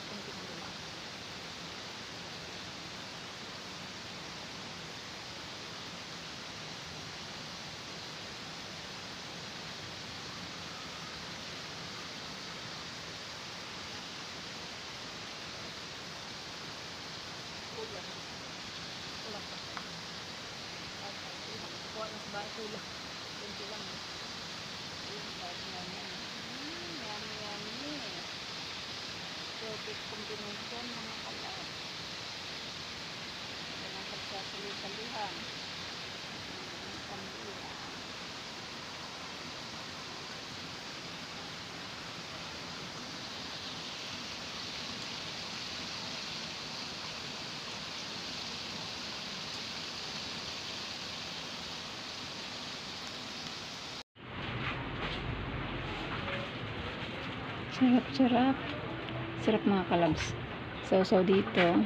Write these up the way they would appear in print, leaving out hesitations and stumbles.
kunti ng lima. Kulang pa. Kuha ng sabay kulang. Kunti lang. Yummy. Perfect combination mga kalab. Yan ang pagsasali-salihan. Pambira. Sarap. Sarap mga kalabs. Sausaw dito.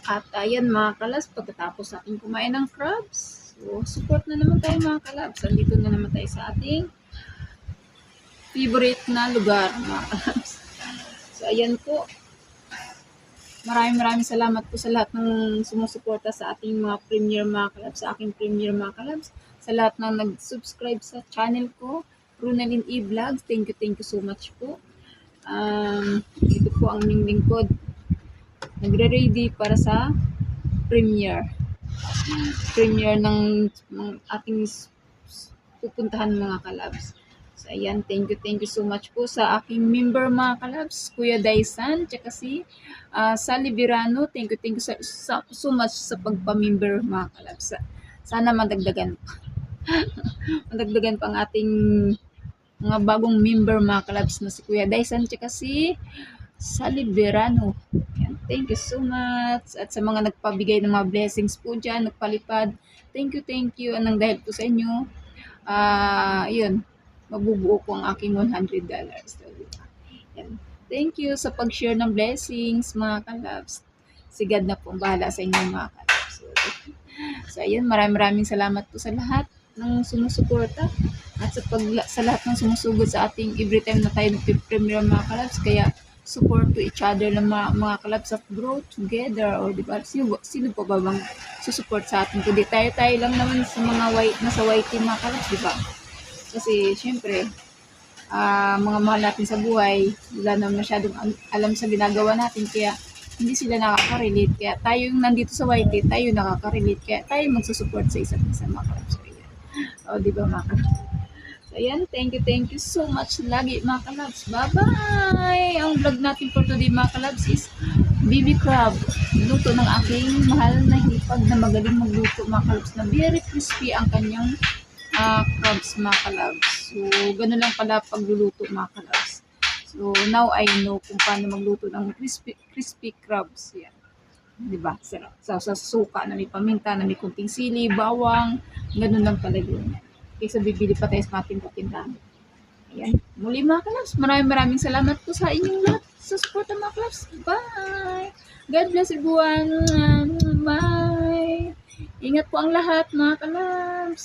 At ayan mga kalabs, pagkatapos natin kumain ng crabs, so support na naman tayo mga kalabs. Andito na naman tayo sa ating favorite na lugar mga kalabs. So ayan po, maraming salamat po sa lahat ng sumusuporta sa ating mga premier mga kalabs, sa aking premier mga kalabs, sa lahat na nag-subscribe sa channel ko, Ronalyn E. Vlogs. Thank you so much po. Ito po ang lingkod. Nagre-ready para sa premiere ng ating pupuntahan mga kalabs. So ayan, thank you so much po sa aking member mga kalabs, Kuya Daisan, tsaka si Sally Virano. Thank you so much sa pagpa-member mga kalabs. Sana madagdagan pa ang ating mga bagong member mga kalabs na si Kuya Daisan tsaka si Sally Virano. Thank you so much. At sa mga nagpabigay ng mga blessings po dyan, nagpalipad, thank you. Anong dahil po sa inyo, yun, mabubuo po ang aking $100. So, yan. Thank you sa pag-share ng blessings, mga kalabs. Si God na po ang bahala sa inyo, mga kalabs. So ayun, maraming salamat po sa lahat ng sumusuporta at sa lahat ng sumusugod sa ating every time na tayo nag-premiere mga kalabs. Kaya support to each other ng mga kalabs at grow together. O diba, sino pa ba bang susupport sa atin? Kundi tayo lang naman sa mga nasa white team mga kalabs, diba? Kasi syempre, mga mahal natin sa buhay, wala naman masyadong alam sa ginagawa natin, kaya hindi sila nakaka-relate. Kaya tayo yung nandito sa white team, tayo nakaka-relate. Kaya tayo magsusupport sa isa't isa mga kalabs. O diba mga kalabs? Ayan, thank you so much lagi mga kalabs. Bye-bye! Ang vlog natin for today mga kalabs is BB Crab. Luto ng aking mahal na hipag na magaling magluto mga kalabs, na very crispy ang kanyang crabs mga kalabs. So, ganun lang pala pagluluto mga kalabs. So, now I know kung paano magluto ng crispy crabs. Yan. Diba? Sarap. Sa suka na may paminta, na may kunting sili, bawang. Ganun lang pala yun. Kaysa bibili pa tayo sa ating patindahan. Ayan. Muli mga kalabs, maraming salamat po sa inyong lahat sa support mga kalabs. Bye! God bless everyone. Bye! Ingat po ang lahat mga kalabs.